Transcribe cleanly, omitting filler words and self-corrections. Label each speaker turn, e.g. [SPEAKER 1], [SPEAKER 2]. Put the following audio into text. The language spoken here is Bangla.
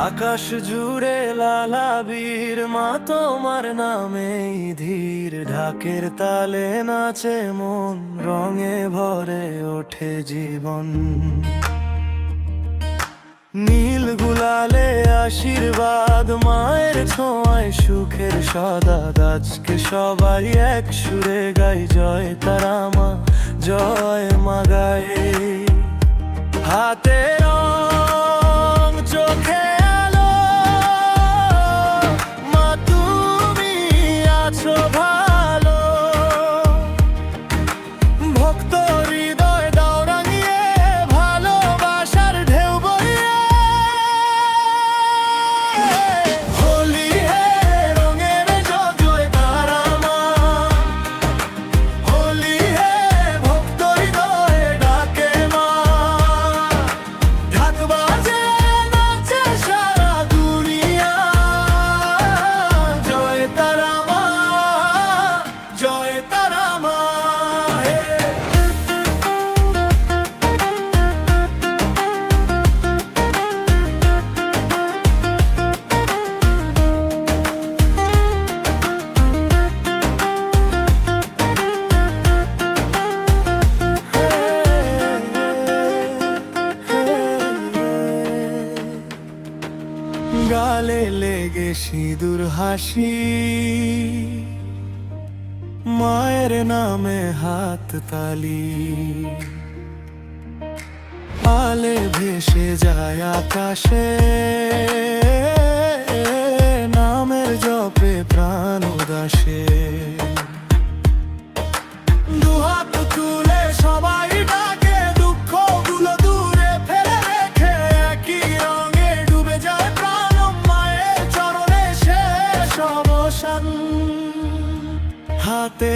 [SPEAKER 1] আকাশ জুড়ে লালাবীর মা তোমার নামে ধীর ঢাকের তালে নাচে মন রঙে ভরে ওঠে জীবন নীল গুলালে আশীর্বাদ মায়ের ছোঁয়ায় সুখের সদাদ আজকে সবাই এক সুরে গাই জয় তারা মা জয় মা গায়ে হাতে রং চোখে আলো মা তুমি আছো ভালো ভক্ত হৃদয় দাও রাঙিয়ে ভালোবাসার ঢেউ বইয়ে হোলি হে রঙের জয় তারা মা হোলি হে ভক্ত হৃদয়ে ডাকে মা ঢাক বাজে নাচে সারা দুনিয়া জয় তারা মা জয় তারা মা গালে লেগে সিঁদুর হাসি মায়ের নামে হাত তালি আলে ভেসে যায় আকাশে নামের জপে প্রাণ উদাসে দুহাত তুলে সবাই ডাকে দুঃখ গুলো দূরে ফেলে রেখে একই রঙে ডুবে যায় প্রাণ মায়ের চরণে শেষ অবসান হাতে